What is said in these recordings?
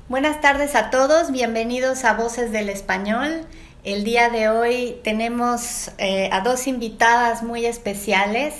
Buenas tardes a todos, bienvenidos a Voces del Español. El día de hoy tenemos a dos invitadas muy especiales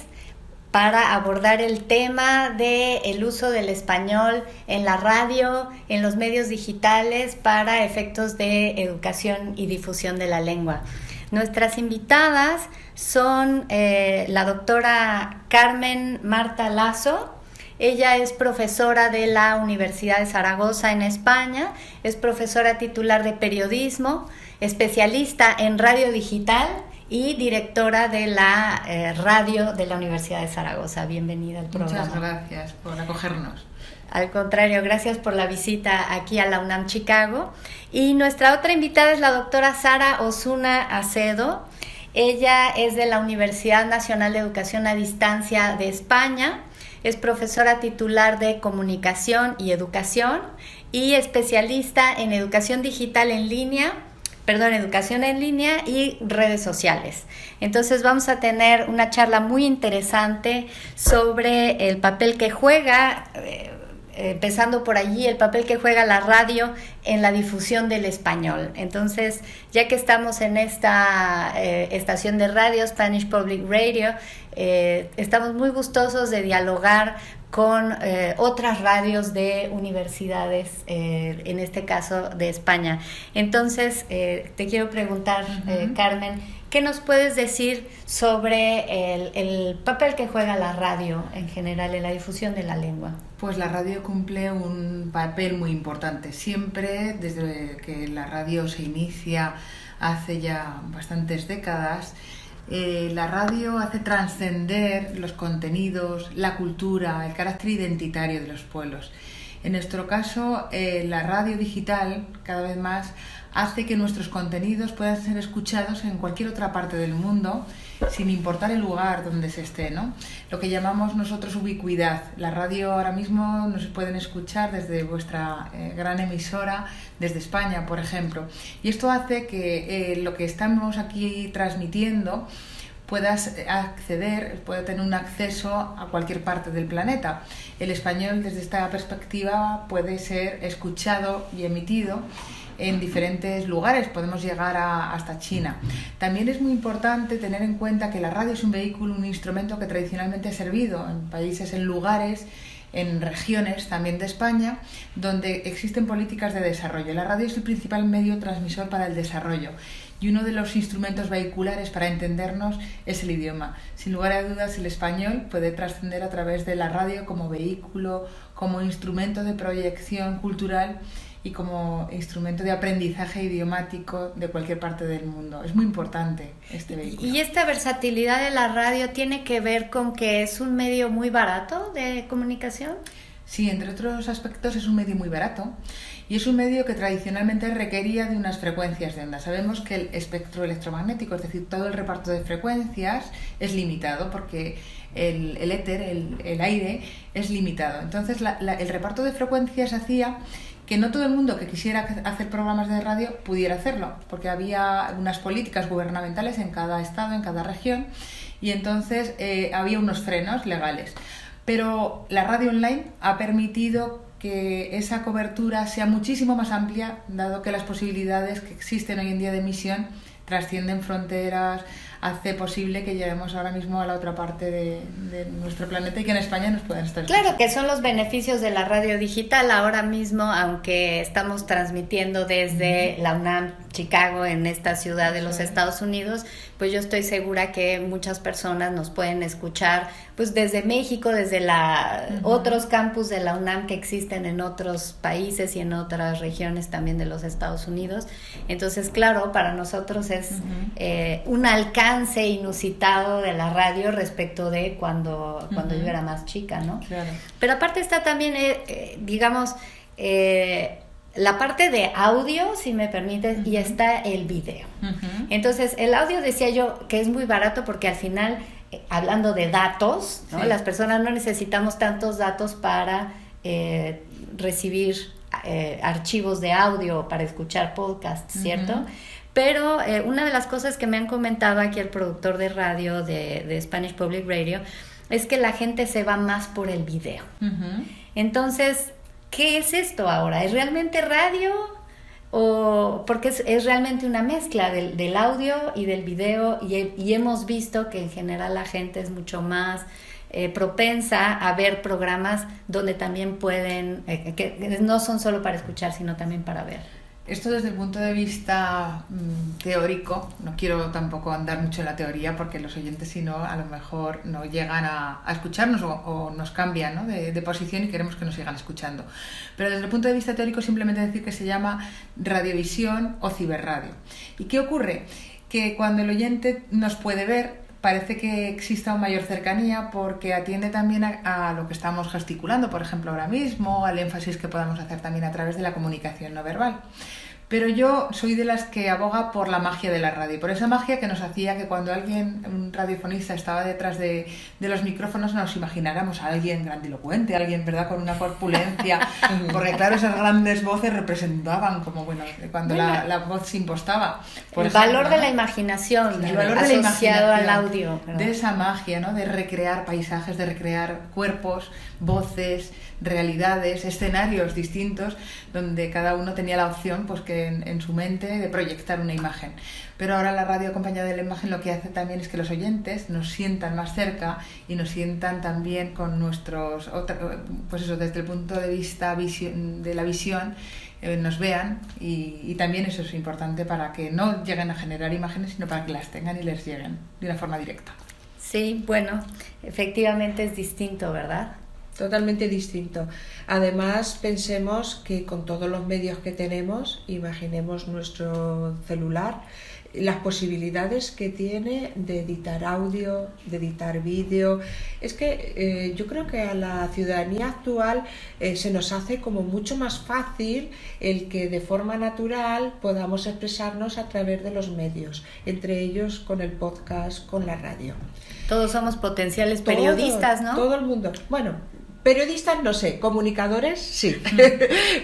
para abordar el tema del uso del español en la radio, en los medios digitales para efectos de educación y difusión de la lengua. Nuestras invitadas son la doctora Carmen Marta Lazo. Ella es profesora de la Universidad de Zaragoza en España, es profesora titular de periodismo, especialista en radio digital y directora de la radio de la Universidad de Zaragoza. Bienvenida al programa. Muchas gracias por acogernos. Al contrario, gracias por la visita aquí a la UNAM Chicago. Y nuestra otra invitada es la doctora Sara Osuna Acedo. Ella es de la Universidad Nacional de Educación a Distancia de España. Es profesora titular de Comunicación y Educación y especialista en educación en línea y redes sociales. Entonces vamos a tener una charla muy interesante sobre el papel que juega, empezando por allí, el papel que juega la radio en la difusión del español. Entonces, ya que estamos en esta estación de radio, Spanish Public Radio, estamos muy gustosos de dialogar con otras radios de universidades, en este caso de España. Entonces, te quiero preguntar, Carmen, ¿qué nos puedes decir sobre el papel que juega la radio en general en la difusión de la lengua? Pues la radio cumple un papel muy importante. Siempre, desde que la radio se inicia hace ya bastantes décadas, la radio hace trascender los contenidos, la cultura, el carácter identitario de los pueblos. En nuestro caso, la radio digital cada vez más hace que nuestros contenidos puedan ser escuchados en cualquier otra parte del mundo, sin importar el lugar donde se esté, ¿no? Lo que llamamos nosotros ubicuidad. La radio ahora mismo nos pueden escuchar desde vuestra gran emisora, desde España, por ejemplo. Y esto hace que lo que estamos aquí transmitiendo puedas acceder, pueda tener un acceso a cualquier parte del planeta. El español, desde esta perspectiva, puede ser escuchado y emitido en diferentes lugares, podemos llegar hasta China. También es muy importante tener en cuenta que la radio es un vehículo, un instrumento que tradicionalmente ha servido en países, en lugares, en regiones también de España, donde existen políticas de desarrollo. La radio es el principal medio transmisor para el desarrollo y uno de los instrumentos vehiculares para entendernos es el idioma. Sin lugar a dudas, el español puede trascender a través de la radio como vehículo, como instrumento de proyección cultural y como instrumento de aprendizaje idiomático de cualquier parte del mundo. Es muy importante este vehículo. ¿Y esta versatilidad de la radio tiene que ver con que es un medio muy barato de comunicación? Sí, entre otros aspectos es un medio muy barato y es un medio que tradicionalmente requería de unas frecuencias de onda. Sabemos que el espectro electromagnético, es decir, todo el reparto de frecuencias es limitado porque el éter, el aire, es limitado. Entonces el reparto de frecuencias hacía que no todo el mundo que quisiera hacer programas de radio pudiera hacerlo, porque había unas políticas gubernamentales en cada estado, en cada región, y entonces había unos frenos legales. Pero la radio online ha permitido que esa cobertura sea muchísimo más amplia, dado que las posibilidades que existen hoy en día de emisión trascienden fronteras, hace posible que lleguemos ahora mismo a la otra parte de nuestro planeta y que en España nos puedan estar escuchando. Claro, que son los beneficios de la radio digital ahora mismo, aunque estamos transmitiendo desde la UNAM Chicago, en esta ciudad de los Estados Unidos, pues yo estoy segura que muchas personas nos pueden escuchar pues desde México, desde otros campus de la UNAM que existen en otros países y en otras regiones también de los Estados Unidos. Entonces, claro, para nosotros es un alcance inusitado de la radio respecto de cuando yo era más chica, ¿no? Claro. Pero aparte está también, la parte de audio, si me permites, y está el video. Entonces, el audio decía yo que es muy barato porque al final, hablando de datos, ¿no? Las personas no necesitamos tantos datos para recibir archivos de audio para escuchar podcasts, ¿cierto? Pero una de las cosas que me han comentado aquí el productor de radio de Spanish Public Radio es que la gente se va más por el video. Entonces, ¿qué es esto ahora? ¿Es realmente radio? O porque es realmente una mezcla del audio y del video, y hemos visto que en general la gente es mucho más propensa a ver programas donde también pueden, que no son solo para escuchar, sino también para ver. Esto desde el punto de vista teórico, no quiero tampoco andar mucho en la teoría porque los oyentes si no a lo mejor no llegan a escucharnos o nos cambian, ¿no? de posición y queremos que nos sigan escuchando. Pero desde el punto de vista teórico simplemente decir que se llama radiovisión o ciberradio. ¿Y qué ocurre? Que cuando el oyente nos puede ver, parece que exista una mayor cercanía porque atiende también a lo que estamos gesticulando, por ejemplo, ahora mismo, al énfasis que podamos hacer también a través de la comunicación no verbal. Pero yo soy de las que aboga por la magia de la radio, por esa magia que nos hacía que cuando alguien, un radiofonista, estaba detrás de los micrófonos nos imagináramos a alguien grandilocuente, alguien, ¿verdad?, con una corpulencia, porque claro, esas grandes voces representaban como, cuando la voz se impostaba. Por ejemplo, valor de la imaginación, el valor asociado al audio. De esa magia, ¿no?, de recrear paisajes, de recrear cuerpos, voces, realidades, escenarios distintos, donde cada uno tenía la opción, pues que en su mente, de proyectar una imagen. Pero ahora la radio acompañada de la imagen lo que hace también es que los oyentes nos sientan más cerca y nos sientan también con nuestros, pues eso, desde el punto de vista de la visión, nos vean y también eso es importante para que no lleguen a generar imágenes, sino para que las tengan y les lleguen de una forma directa. Sí, bueno, efectivamente es distinto, ¿verdad? Totalmente distinto. Además, pensemos que con todos los medios que tenemos, imaginemos nuestro celular, las posibilidades que tiene de editar audio, de editar vídeo. Es que yo creo que a la ciudadanía actual se nos hace como mucho más fácil el que de forma natural podamos expresarnos a través de los medios, entre ellos con el podcast, con la radio. Todos somos potenciales periodistas, ¿no? Todo el mundo. Bueno, periodistas no sé, comunicadores sí,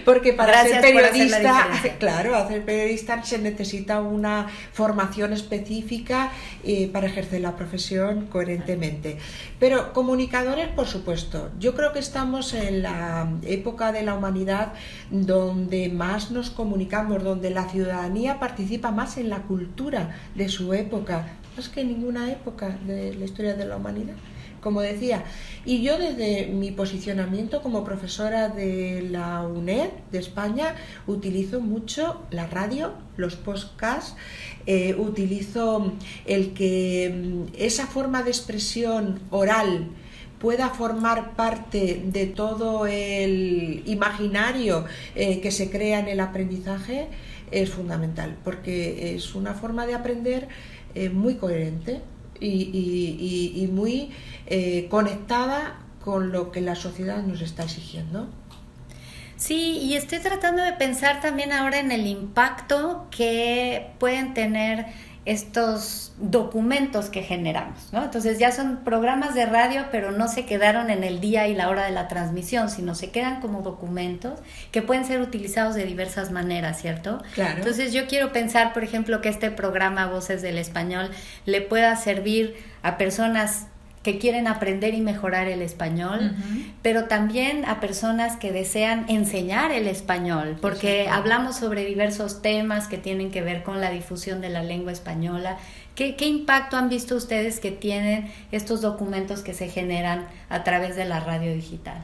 porque para ser periodista, claro, hacer periodista se necesita una formación específica para ejercer la profesión coherentemente. Pero comunicadores, por supuesto, yo creo que estamos en la época de la humanidad donde más nos comunicamos, donde la ciudadanía participa más en la cultura de su época, más que en ninguna época de la historia de la humanidad. Como decía, y yo desde mi posicionamiento como profesora de la UNED de España utilizo mucho la radio, los podcasts, utilizo el que esa forma de expresión oral pueda formar parte de todo el imaginario que se crea en el aprendizaje es fundamental, porque es una forma de aprender muy coherente y muy conectada con lo que la sociedad nos está exigiendo. Sí, y estoy tratando de pensar también ahora en el impacto que pueden tener estos documentos que generamos, ¿no? Entonces ya son programas de radio, pero no se quedaron en el día y la hora de la transmisión, sino se quedan como documentos que pueden ser utilizados de diversas maneras, ¿cierto? Claro. Entonces yo quiero pensar, por ejemplo, que este programa Voces del Español le pueda servir a personas que quieren aprender y mejorar el español, pero también a personas que desean enseñar el español, porque hablamos sobre diversos temas que tienen que ver con la difusión de la lengua española. ¿Qué impacto han visto ustedes que tienen estos documentos que se generan a través de la radio digital?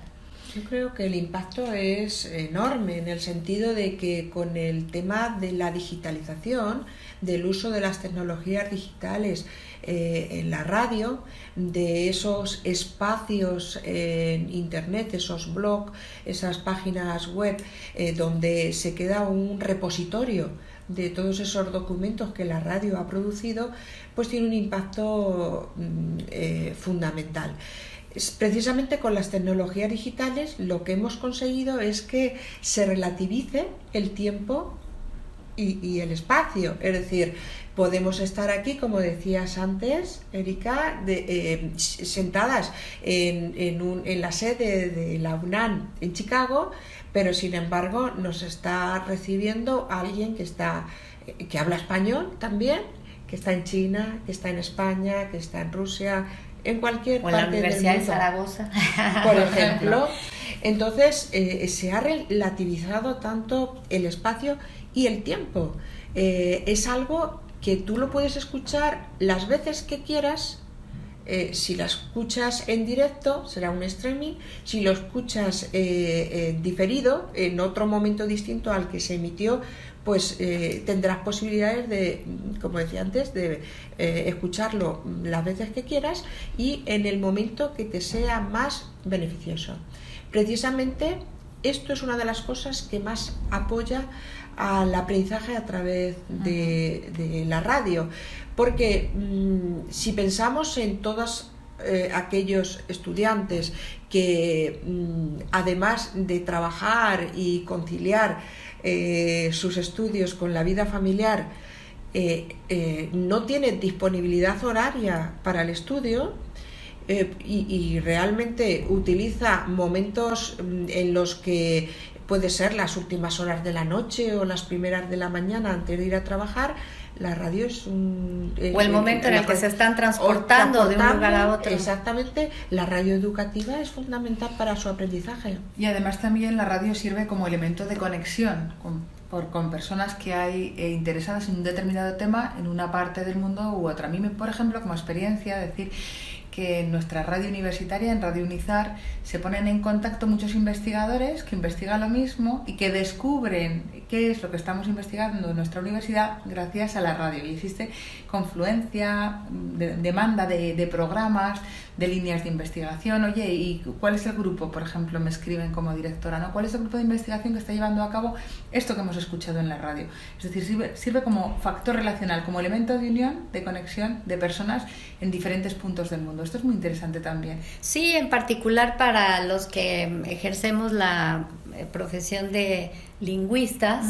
Yo creo que el impacto es enorme en el sentido de que con el tema de la digitalización, del uso de las tecnologías digitales en la radio, de esos espacios en internet, esos blogs, esas páginas web donde se queda un repositorio de todos esos documentos que la radio ha producido, pues tiene un impacto fundamental. Precisamente con las tecnologías digitales lo que hemos conseguido es que se relativice el tiempo y el espacio, es decir, podemos estar aquí, como decías antes, Erika, sentadas en la sede de la UNAM en Chicago, pero sin embargo nos está recibiendo alguien que habla español también, que está en China, que está en España, que está en Rusia, en cualquier parte del mundo. O en la Universidad de Zaragoza, por ejemplo. Entonces se ha relativizado tanto el espacio y el tiempo. Es algo que tú lo puedes escuchar las veces que quieras. Si la escuchas en directo será un streaming, si lo escuchas diferido en otro momento distinto al que se emitió, pues tendrás posibilidades de, como decía antes, de escucharlo las veces que quieras y en el momento que te sea más beneficioso. Precisamente esto es una de las cosas que más apoya al aprendizaje a través de la radio, porque si pensamos en todos aquellos estudiantes que además de trabajar y conciliar sus estudios con la vida familiar no tienen disponibilidad horaria para el estudio, y realmente utiliza momentos en los que puede ser las últimas horas de la noche o las primeras de la mañana antes de ir a trabajar, la radio es un... o el momento en el que se están transportando de un lugar a otro. Exactamente, la radio educativa es fundamental para su aprendizaje. Y además también la radio sirve como elemento de conexión con personas que hay interesadas en un determinado tema en una parte del mundo u otra. A mí, por ejemplo, como experiencia, decir que en nuestra radio universitaria, en Radio Unizar, se ponen en contacto muchos investigadores que investigan lo mismo y que descubren qué es lo que estamos investigando en nuestra universidad gracias a la radio. Y existe confluencia, demanda de programas, de líneas de investigación. Oye, ¿y cuál es el grupo? Por ejemplo, me escriben como directora, ¿no? ¿Cuál es el grupo de investigación que está llevando a cabo esto que hemos escuchado en la radio? Es decir, sirve como factor relacional, como elemento de unión, de conexión de personas en diferentes puntos del mundo. Esto es muy interesante también. Sí, en particular para los que ejercemos la profesión de lingüistas,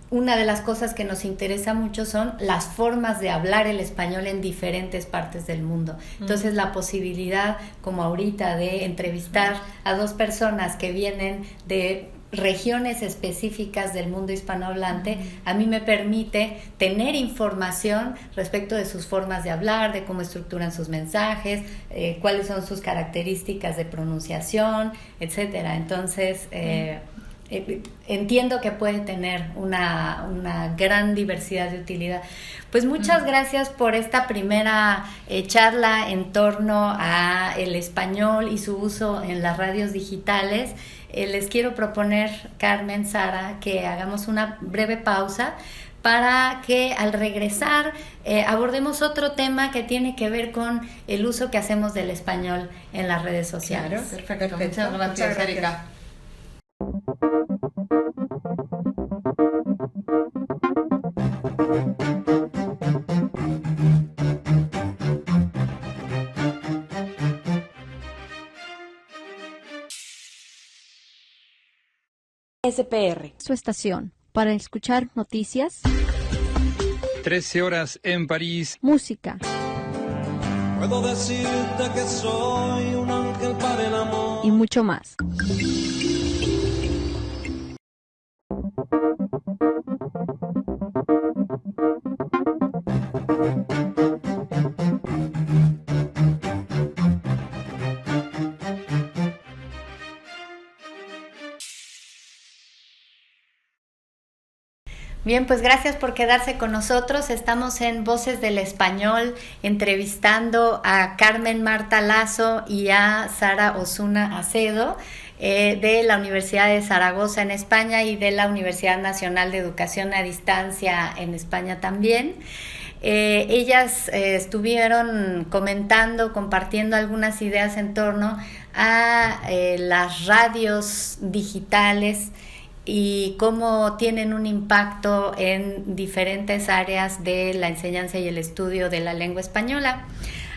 una de las cosas que nos interesa mucho son las formas de hablar el español en diferentes partes del mundo. Entonces, la posibilidad, como ahorita, de entrevistar a dos personas que vienen de regiones específicas del mundo hispanohablante, a mí me permite tener información respecto de sus formas de hablar, de cómo estructuran sus mensajes, cuáles son sus características de pronunciación, etcétera. Entonces, entiendo que puede tener una gran diversidad de utilidad. Pues muchas gracias por esta primera charla en torno a el español y su uso en las radios digitales. Les quiero proponer, Carmen, Sara, que hagamos una breve pausa para que al regresar abordemos otro tema que tiene que ver con el uso que hacemos del español en las redes sociales. Claro, perfecto. Muchas gracias, Erika. SPR, su estación, para escuchar noticias, 13 horas en París, música, puedo decirte que soy un ángel para el amor y mucho más. Bien, pues gracias por quedarse con nosotros. Estamos en Voces del Español entrevistando a Carmen Marta Lazo y a Sara Osuna Acedo de la Universidad de Zaragoza en España y de la Universidad Nacional de Educación a Distancia en España también. Ellas estuvieron comentando, compartiendo algunas ideas en torno a las radios digitales y cómo tienen un impacto en diferentes áreas de la enseñanza y el estudio de la lengua española.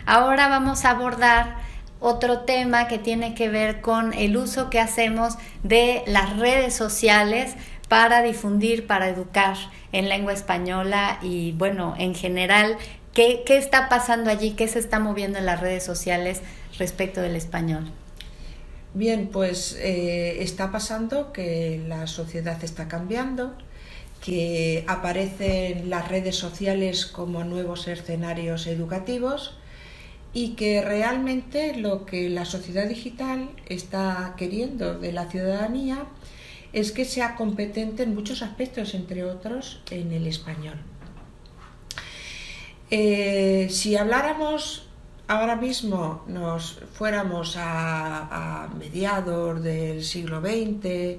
Ahora vamos a abordar otro tema que tiene que ver con el uso que hacemos de las redes sociales para difundir, para educar en lengua española y, bueno, en general, ¿qué está pasando allí? ¿Qué se está moviendo en las redes sociales respecto del español? Bien, pues está pasando que la sociedad está cambiando, que aparecen las redes sociales como nuevos escenarios educativos y que realmente lo que la sociedad digital está queriendo de la ciudadanía es que sea competente en muchos aspectos, entre otros en el español. Si habláramos ahora mismo, nos fuéramos a mediados del siglo XX,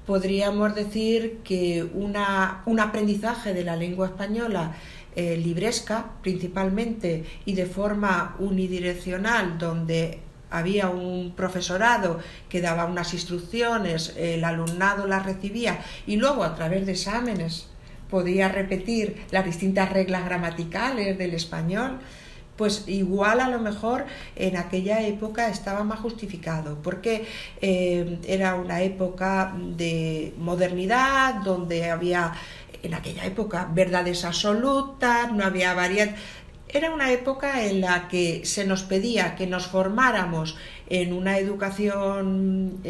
podríamos decir que un aprendizaje de la lengua española libresca principalmente y de forma unidireccional, donde había un profesorado que daba unas instrucciones, el alumnado las recibía y luego a través de exámenes podía repetir las distintas reglas gramaticales del español, pues igual a lo mejor en aquella época estaba más justificado, porque era una época de modernidad, donde había en aquella época verdades absolutas, no había variedad. Era una época en la que se nos pedía que nos formáramos en una educación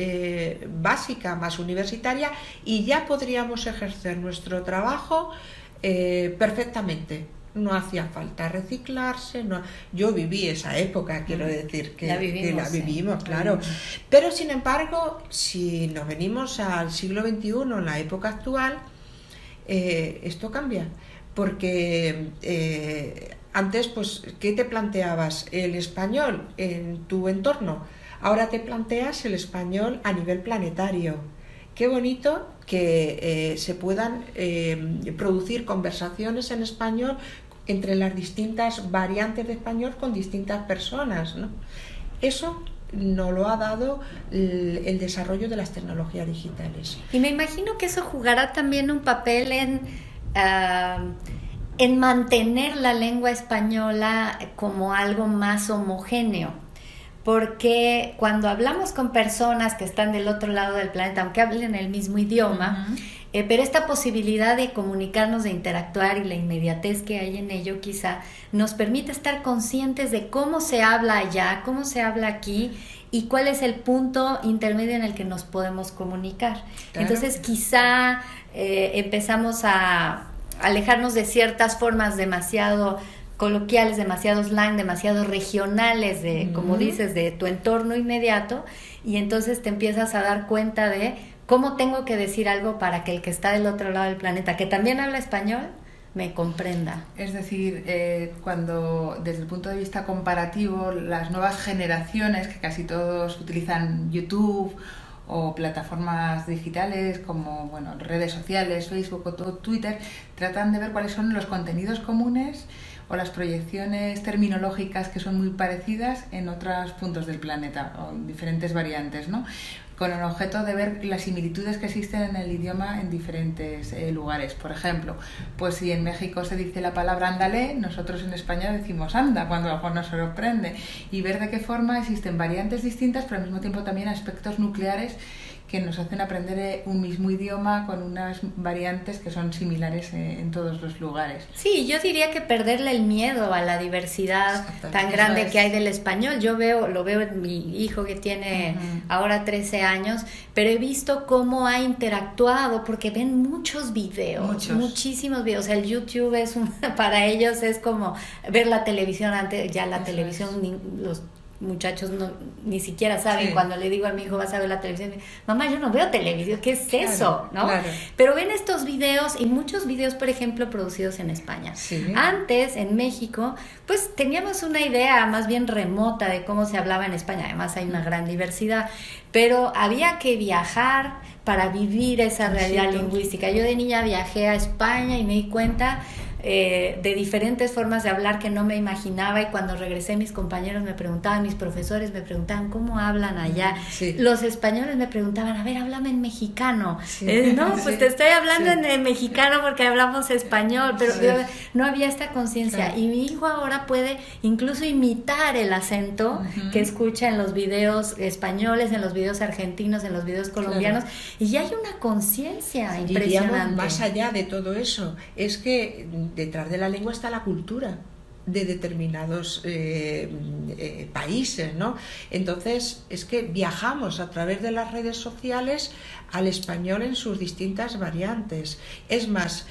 básica más universitaria y ya podríamos ejercer nuestro trabajo perfectamente. No hacía falta reciclarse. Yo viví esa época, quiero decir que la vivimos, claro. Pero sin embargo, si nos venimos al siglo XXI, en la época actual, esto cambia, porque antes, pues, ¿qué te planteabas? El español en tu entorno. Ahora te planteas el español a nivel planetario. Qué bonito que se puedan producir conversaciones en español entre las distintas variantes de español con distintas personas, ¿no? Eso nos lo ha dado el desarrollo de las tecnologías digitales. Y me imagino que eso jugará también un papel en mantener la lengua española como algo más homogéneo, porque cuando hablamos con personas que están del otro lado del planeta, aunque hablen el mismo idioma, pero esta posibilidad de comunicarnos, de interactuar y la inmediatez que hay en ello quizá nos permite estar conscientes de cómo se habla allá, cómo se habla aquí y cuál es el punto intermedio en el que nos podemos comunicar. Claro. Entonces quizá empezamos a alejarnos de ciertas formas demasiado coloquiales, demasiado slang, demasiado regionales, como dices, de tu entorno inmediato, y entonces te empiezas a dar cuenta de cómo tengo que decir algo para que el que está del otro lado del planeta, que también habla español, me comprenda. Es decir, cuando desde el punto de vista comparativo, las nuevas generaciones, que casi todos utilizan YouTube o plataformas digitales como redes sociales, Facebook o Twitter, tratan de ver cuáles son los contenidos comunes o las proyecciones terminológicas que son muy parecidas en otros puntos del planeta o en diferentes variantes, ¿no? Con el objeto de ver las similitudes que existen en el idioma en diferentes lugares. Por ejemplo, pues si en México se dice la palabra ándale, nosotros en España decimos anda, cuando a lo mejor nos sorprende, y ver de qué forma existen variantes distintas, pero al mismo tiempo también aspectos nucleares que nos hacen aprender un mismo idioma con unas variantes que son similares en todos los lugares. Sí, yo diría que perderle el miedo a la diversidad tan grande que hay del español. Yo lo veo en mi hijo que tiene ahora 13 años, pero he visto cómo ha interactuado porque ven muchos videos, muchísimos videos. O sea, el YouTube para ellos es como ver la televisión antes, ya la televisión, los muchachos ni siquiera saben. Cuando le digo a mi hijo vas a ver la televisión, mamá, yo no veo televisión, ¿qué es eso? ¿No? Claro. Pero ven estos videos y muchos videos, por ejemplo, producidos en España. Antes, en México, pues teníamos una idea más bien remota de cómo se hablaba en España. Además hay una gran diversidad, pero había que viajar para vivir esa realidad lingüística. Yo de niña viajé a España y me di cuenta de diferentes formas de hablar que no me imaginaba, y cuando regresé mis compañeros me preguntaban, mis profesores me preguntaban cómo hablan allá, los españoles me preguntaban, a ver, háblame en mexicano, no, pues te estoy hablando en mexicano porque hablamos español, pero no había esta conciencia, y mi hijo ahora puede incluso imitar el acento que escucha en los videos españoles, en los videos argentinos, en los videos colombianos, y ya hay una conciencia impresionante. Diríamos, más allá de todo eso, es que detrás de la lengua está la cultura. de determinados países, ¿no? Entonces es que viajamos a través de las redes sociales al español en sus distintas variantes. Es más,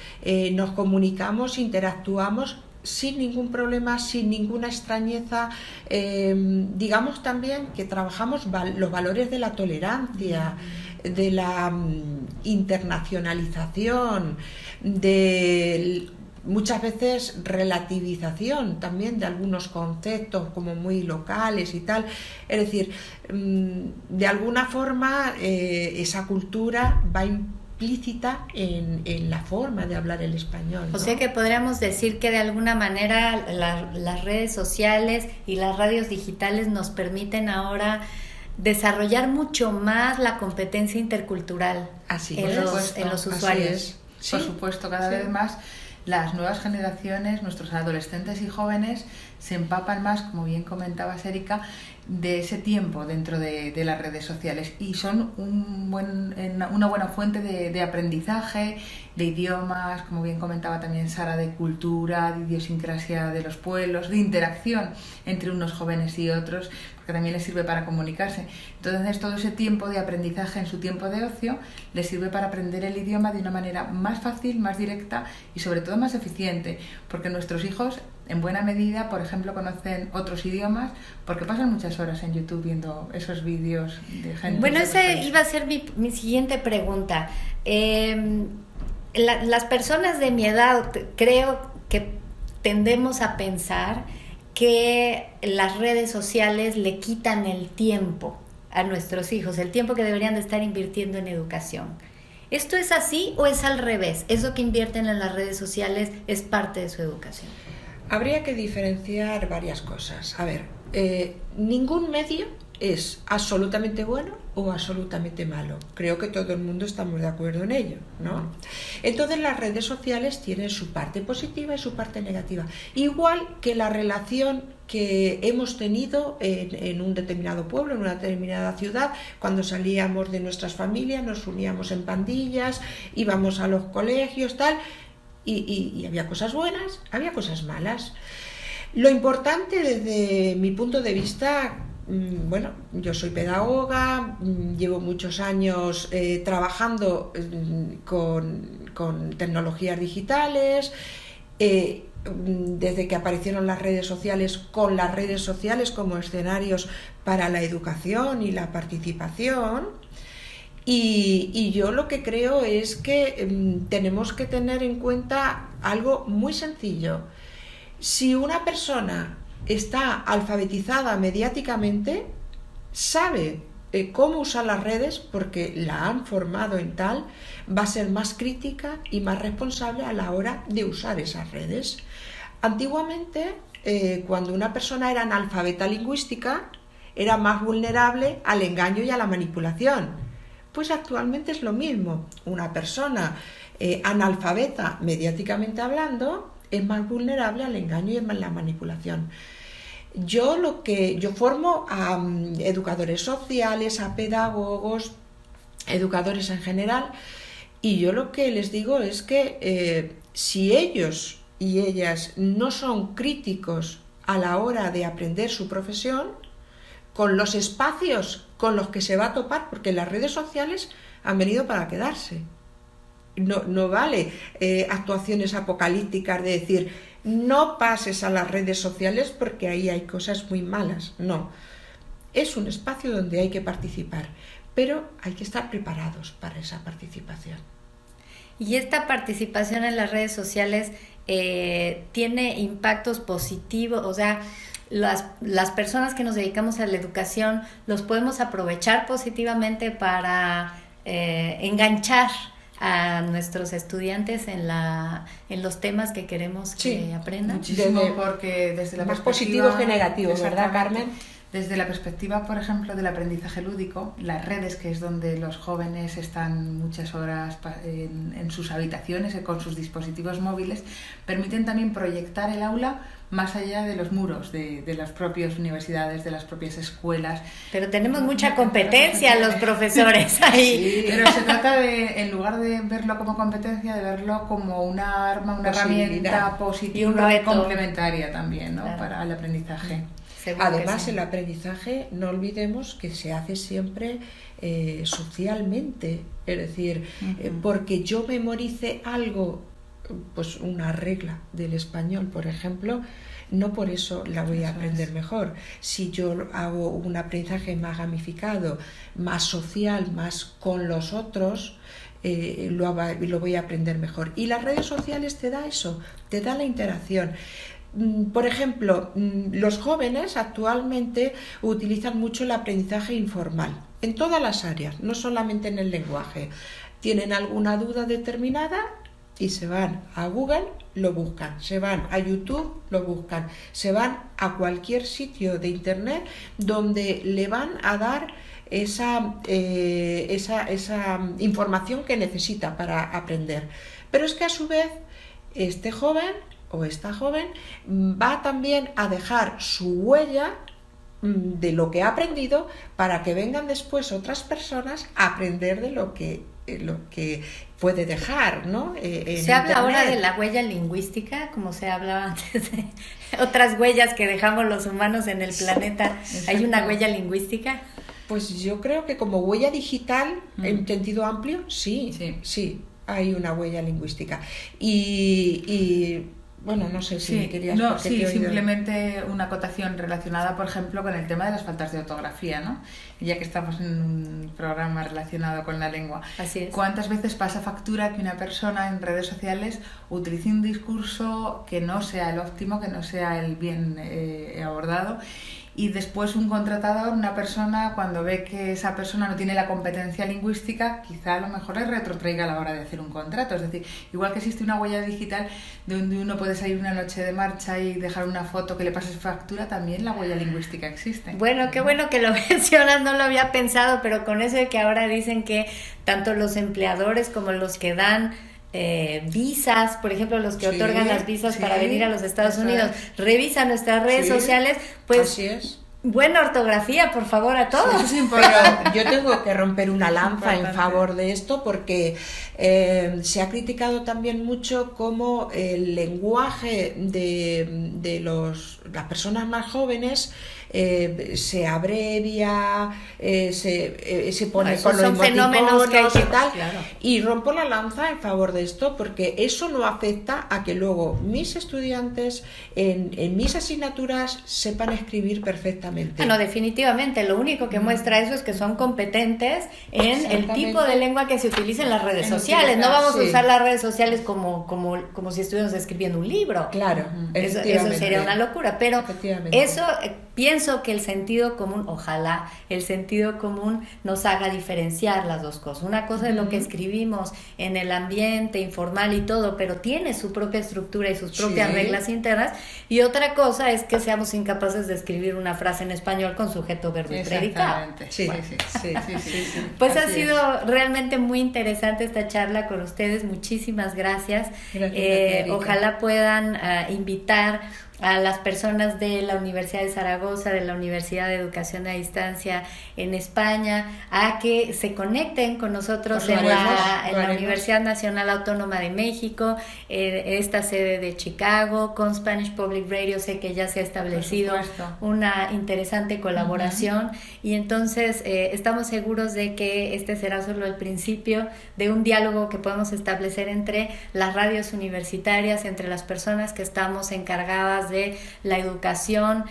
nos comunicamos, interactuamos sin ningún problema, sin ninguna extrañeza. Digamos también que trabajamos los valores de la tolerancia, de la internacionalización, de muchas veces relativización también de algunos conceptos como muy locales y tal. Es decir, de alguna forma esa cultura va implícita en la forma de hablar el español, ¿no? O sea que podríamos decir que de alguna manera las redes sociales y las radios digitales nos permiten ahora desarrollar mucho más la competencia intercultural en los usuarios. Sí, por supuesto, cada vez más las nuevas generaciones, nuestros adolescentes y jóvenes se empapan más, como bien comentabas, Erika, de ese tiempo dentro de las redes sociales y son una buena fuente de aprendizaje, de idiomas, como bien comentaba también Sara, de cultura, de idiosincrasia de los pueblos, de interacción entre unos jóvenes y otros, porque también les sirve para comunicarse. Entonces todo ese tiempo de aprendizaje en su tiempo de ocio les sirve para aprender el idioma de una manera más fácil, más directa y sobre todo más eficiente, porque nuestros hijos en buena medida, por ejemplo, conocen otros idiomas porque pasan muchas horas en YouTube viendo esos vídeos de gente. Bueno, esa iba a ser mi siguiente pregunta. Las personas de mi edad creo que tendemos a pensar que las redes sociales le quitan el tiempo a nuestros hijos, el tiempo que deberían de estar invirtiendo en educación. ¿Esto es así o es al revés? ¿Eso que invierten en las redes sociales es parte de su educación? Habría que diferenciar varias cosas. A ver, ningún medio es absolutamente bueno o absolutamente malo. Creo que todo el mundo estamos de acuerdo en ello, ¿no? Entonces las redes sociales tienen su parte positiva y su parte negativa. Igual que la relación que hemos tenido en un determinado pueblo, en una determinada ciudad, cuando salíamos de nuestras familias, nos uníamos en pandillas, íbamos a los colegios, tal, y había cosas buenas, había cosas malas. Lo importante desde mi punto de vista, bueno, yo soy pedagoga, llevo muchos años trabajando con tecnologías digitales, desde que aparecieron las redes sociales, con las redes sociales como escenarios para la educación y la participación. Y yo lo que creo es que tenemos que tener en cuenta algo muy sencillo. Si una persona está alfabetizada mediáticamente, sabe cómo usar las redes porque la han formado en tal, va a ser más crítica y más responsable a la hora de usar esas redes. Antiguamente, cuando una persona era analfabeta lingüística, era más vulnerable al engaño y a la manipulación. Pues actualmente es lo mismo. Una persona analfabeta mediáticamente hablando es más vulnerable al engaño y a la manipulación. Yo formo a educadores sociales, a pedagogos, educadores en general, y yo lo que les digo es que si ellos y ellas no son críticos a la hora de aprender su profesión, con los espacios con los que se va a topar, porque las redes sociales han venido para quedarse. No vale actuaciones apocalípticas de decir no pases a las redes sociales porque ahí hay cosas muy malas. No, es un espacio donde hay que participar, pero hay que estar preparados para esa participación. Y esta participación en las redes sociales tiene impactos positivos, o sea, las personas que nos dedicamos a la educación los podemos aprovechar positivamente para enganchar a nuestros estudiantes en los temas que queremos que aprendan. Muchísimo, porque desde la más perspectiva positivo que negativo, ¿verdad, Carmen? Desde la perspectiva, por ejemplo, del aprendizaje lúdico, las redes, que es donde los jóvenes están muchas horas en sus habitaciones con sus dispositivos móviles, permiten también proyectar el aula más allá de los muros de las propias universidades, de las propias escuelas. Pero tenemos mucha competencia los profesores ahí. Sí, pero se trata de, en lugar de verlo como competencia, de verlo como una arma, una herramienta positiva y complementaria también, ¿no? Claro. Para el aprendizaje. Además, el aprendizaje, no olvidemos que se hace siempre socialmente, es decir, porque yo memorice algo, pues una regla del español, por ejemplo, no por eso la voy a aprender mejor. Si yo hago un aprendizaje más gamificado, más social, más con los otros, lo voy a aprender mejor. Y las redes sociales te da eso, te da la interacción. Por ejemplo, los jóvenes actualmente utilizan mucho el aprendizaje informal en todas las áreas, no solamente en el lenguaje. Tienen alguna duda determinada y se van a Google, lo buscan, se van a YouTube, lo buscan, se van a cualquier sitio de internet donde le van a dar esa información que necesita para aprender. Pero es que a su vez este joven o esta joven va también a dejar su huella de lo que ha aprendido para que vengan después otras personas a aprender de lo que puede dejar, ¿no? Se habla ahora de la huella lingüística, como se hablaba antes de otras huellas que dejamos los humanos en el planeta. ¿Hay una huella lingüística? Pues yo creo que como huella digital, en sentido amplio, sí, hay una huella lingüística. Y bueno, no sé si querías... No, sí, simplemente una acotación relacionada, por ejemplo, con el tema de las faltas de ortografía, ¿no? Ya que estamos en un programa relacionado con la lengua. Así es. ¿Cuántas veces pasa factura que una persona en redes sociales utilice un discurso que no sea el óptimo, que no sea el bien abordado? Y después un contratador, una persona, cuando ve que esa persona no tiene la competencia lingüística, quizá a lo mejor le retrotraiga a la hora de hacer un contrato. Es decir, igual que existe una huella digital donde uno puede salir una noche de marcha y dejar una foto que le pases factura, también la huella lingüística existe. Bueno, qué bueno que lo mencionas, no lo había pensado, pero con eso de que ahora dicen que tanto los empleadores como los que dan visas, por ejemplo, los que otorgan las visas para venir a los Estados Unidos, revisan nuestras redes sociales, pues así es. Buena ortografía, por favor, a todos. Sí, pero yo tengo que romper una lanza en favor de esto porque se ha criticado también mucho cómo el lenguaje de las personas más jóvenes se abrevia, se pone con los emoticonos y tal, claro. Y rompo la lanza en favor de esto porque eso no afecta a que luego mis estudiantes en mis asignaturas sepan escribir perfectamente. Bueno, definitivamente, lo único que muestra eso es que son competentes en el tipo de lengua que se utiliza en las redes sociales. No vamos a usar las redes sociales como si estuviéramos escribiendo un libro. Claro, eso sería una locura, pero eso pienso que el sentido común, ojalá el sentido común nos haga diferenciar las dos cosas. Una cosa es lo que escribimos en el ambiente informal y todo, pero tiene su propia estructura y sus propias reglas internas, y otra cosa es que seamos incapaces de escribir una frase en español con sujeto, verbo y predicado. Sí. Pues ha sido realmente muy interesante esta charla con ustedes, muchísimas gracias. Ojalá puedan invitar a las personas de la Universidad de Zaragoza, de la Universidad de Educación a Distancia en España, a que se conecten con nosotros en la Universidad Nacional Autónoma de México, esta sede de Chicago, con Spanish Public Radio. Sé que ya se ha establecido una interesante colaboración, y entonces estamos seguros de que este será solo el principio de un diálogo que podemos establecer entre las radios universitarias, entre las personas que estamos encargadas de la educación,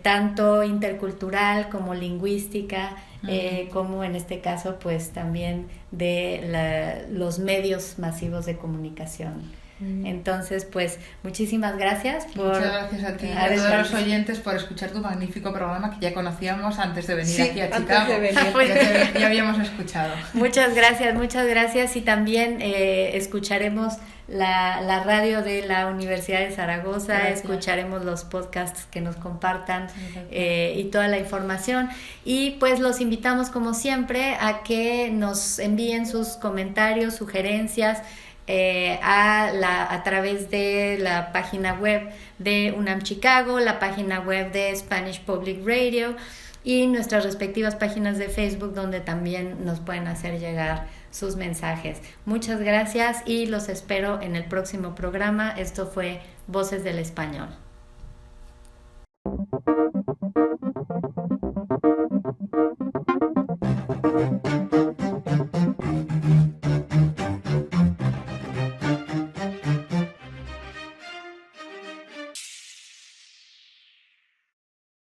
tanto intercultural como lingüística, como en este caso pues también de los medios masivos de comunicación. Entonces, pues, muchísimas gracias Muchas gracias a ti y a todos los oyentes por escuchar tu magnífico programa que ya conocíamos antes de venir aquí a Chicago. Ya habíamos escuchado. Muchas gracias y también escucharemos la radio de la Universidad de Zaragoza, escucharemos los podcasts que nos compartan y toda la información, y pues los invitamos como siempre a que nos envíen sus comentarios, sugerencias a través de la página web de UNAM Chicago, la página web de Spanish Public Radio y nuestras respectivas páginas de Facebook, donde también nos pueden hacer llegar sus mensajes. Muchas gracias y los espero en el próximo programa. Esto fue Voces del Español.